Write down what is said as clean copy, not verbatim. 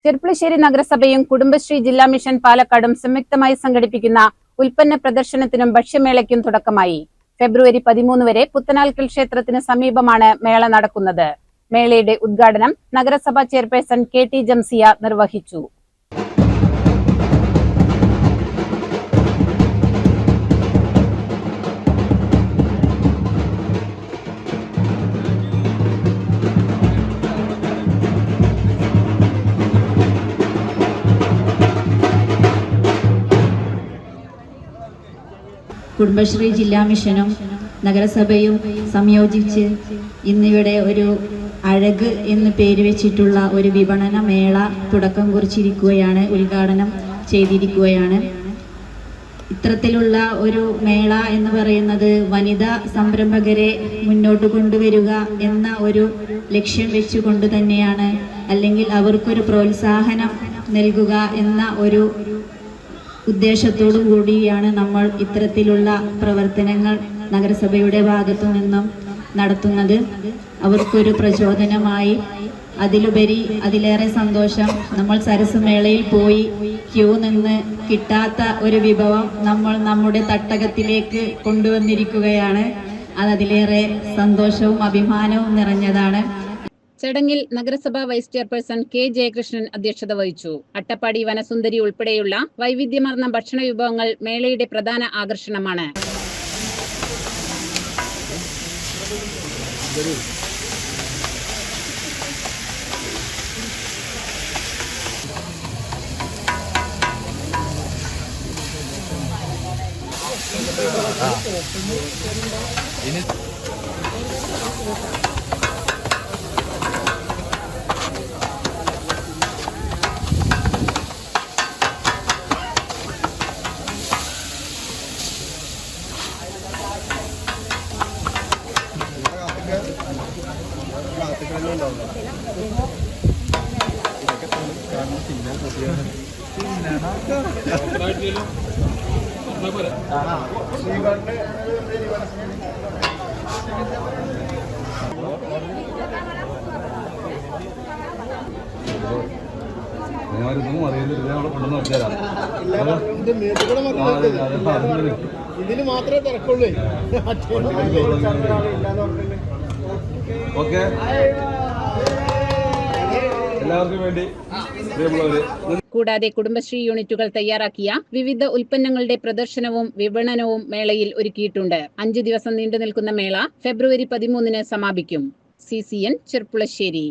ചെർപ്പുളശ്ശേരി നഗരസഭയും കുടുംബശ്രീ ജില്ലാ മിഷൻ പാലക്കാടും സംയുക്തമായി സംഘടിപ്പിക്കുന്ന ഉൽപ്പന്ന പ്രദർശനത്തിനും ഭക്ഷ്യമേളയ്ക്കും തുടക്കമായി. ഫെബ്രുവരി 13 വരെ പുത്തനാൽക്കൽ ക്ഷേത്രത്തിന് സമീപമാണ് മേള നടക്കുന്നത്. മേളയുടെ ഉദ്ഘാടനം നഗരസഭാ ചെയർപേഴ്സൺ KT ജംസിയ നിർവഹിച്ചു. കുടുംബശ്രീ ജില്ലാ മിഷനും നഗരസഭയും സംയോജിച്ച് ഇന്നിവിടെ ഒരു അഴക് എന്ന് പേര് വെച്ചിട്ടുള്ള ഒരു വിപണന മേള തുടക്കം കുറിച്ചിരിക്കുകയാണ്, ഉദ്ഘാടനം ചെയ്തിരിക്കുകയാണ്. ഇത്തരത്തിലുള്ള ഒരു മേള എന്ന് പറയുന്നത് വനിതാ സംരംഭകരെ മുന്നോട്ട് കൊണ്ടുവരിക എന്ന ഒരു ലക്ഷ്യം വെച്ചുകൊണ്ട് തന്നെയാണ്, അല്ലെങ്കിൽ അവർക്കൊരു പ്രോത്സാഹനം നൽകുക എന്ന ഒരു ഉദ്ദേശത്തോടു കൂടിയാണ് നമ്മൾ ഇത്തരത്തിലുള്ള പ്രവർത്തനങ്ങൾ നഗരസഭയുടെ ഭാഗത്തു നിന്നും നടത്തുന്നത്. അവർക്കൊരു പ്രചോദനമായി, അതിലുപരി അതിലേറെ സന്തോഷം, നമ്മൾ സരസ് മേളയിൽ പോയി ക്യൂ നിന്ന് കിട്ടാത്ത ഒരു വിഭവം നമ്മൾ നമ്മുടെ തട്ടകത്തിലേക്ക് കൊണ്ടുവന്നിരിക്കുകയാണ്. അതിലേറെ സന്തോഷവും അഭിമാനവും നിറഞ്ഞതാണ്. ചടങ്ങിൽ നഗരസഭാ വൈസ് ചെയർപേഴ്സൺ K ജയകൃഷ്ണൻ അധ്യക്ഷത വഹിച്ചു. അട്ടപ്പാടി വനസുന്ദരി ഉൾപ്പെടെയുള്ള വൈവിധ്യമാർന്ന ഭക്ഷണ വിഭവങ്ങൾ മേളയുടെ പ്രധാന ആകർഷണമാണ്. ഇതിന് മാത്രമേ തിരക്കുള്ളൂ. എല്ലാവർക്കും വേണ്ടി. കൂടാതെ കുടുംബശ്രീ യൂണിറ്റുകൾ തയ്യാറാക്കിയ വിവിധ ഉൽപ്പന്നങ്ങളുടെ പ്രദർശനവും വിപണനവും മേളയിൽ ഒരുക്കിയിട്ടുണ്ട്. 5 ദിവസം നീണ്ടു നിൽക്കുന്ന മേള ഫെബ്രുവരി 13 സമാപിക്കും. CCN ചെർപ്പുളശ്ശേരി.